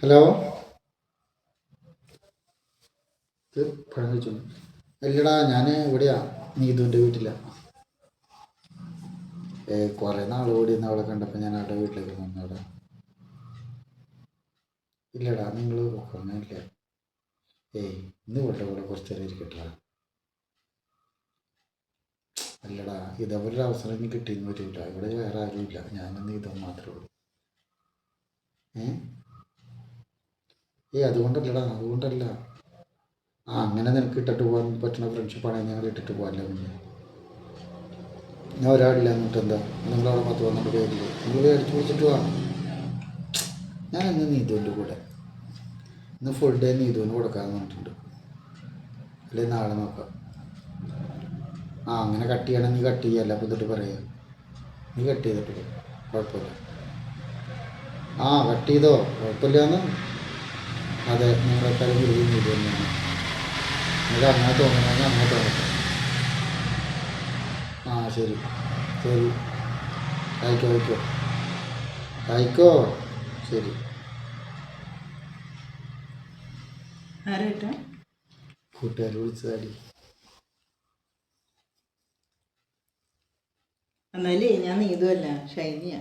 Hello. ഇത് പഴം കഴിച്ചു. അല്ലടാ, ഞാൻ ഇവിടെയാ, നീതുവിൻ്റെ വീട്ടിലാ. കുറേ നാൾ കൂടി ഇന്ന് അവളെ കണ്ടപ്പോൾ ഞാൻ അവളുടെ വീട്ടിലേക്ക് വന്നവിടെ. ഇല്ലടാ, നിങ്ങൾ അങ്ങനെയില്ല. ഇന്ന് ഇവളുടെ കൂടെ കുറച്ച് നേരം ഇരിക്കട്ടാ. അല്ലടാ, ഇതേപോലെ അവസരം ഇനി കിട്ടിയെന്ന് വരില്ല. ഇവിടെ വേറെ ആരുമില്ല, ഞാനും നീതും മാത്രമേ ഉള്ളൂ. അതുകൊണ്ടല്ലടാ, അതുകൊണ്ടല്ല. അങ്ങനെ നിനക്ക് ഇട്ടിട്ട് പോകാൻ പറ്റുന്ന ഫ്രണ്ട്ഷിപ്പാണെങ്കിൽ ഞങ്ങൾ ഇട്ടിട്ട് പോകാനല്ലേ മുന്നേ. ഞാൻ ഒരാളില്ല എന്നിട്ട് എന്താ, നിങ്ങളവിടെ 10-12 പേരില്ലേ, നിങ്ങൾ മേടിച്ച് വിളിച്ചിട്ട് പോവാം. ഞാൻ ഇന്ന് നീതുവിൻ്റെ കൂടെ, ഇന്ന് ഫുൾ ഡേ നീതുവിന് കൊടുക്കാമെന്ന് പറഞ്ഞിട്ടുണ്ട്. അല്ലെ നാളെ നോക്കാം. അങ്ങനെ കട്ട് ചെയ്യണം, നീ കട്ട് ചെയ്യല്ല. അപ്പം തൊട്ട് പറയുക, നീ കട്ട് ചെയ്തിട്ട് കുഴപ്പമില്ല. കട്ട് ചെയ്തോ, കുഴപ്പമില്ലാന്ന്. അതെ, നിങ്ങളെക്കാളും കൂടുതൽ നീതു തന്നെയാണ്. നിങ്ങൾക്ക് അങ്ങനെ തോന്നണമെങ്കിൽ അങ്ങനെ തോന്നട്ടെ. ശരി ശരി, അയക്കോ. ശരി. കൂട്ടുകാർ വിളിച്ചതാടി. എന്നാലേ ഞാൻ നീതുവല്ല, ഷൈനിയാ.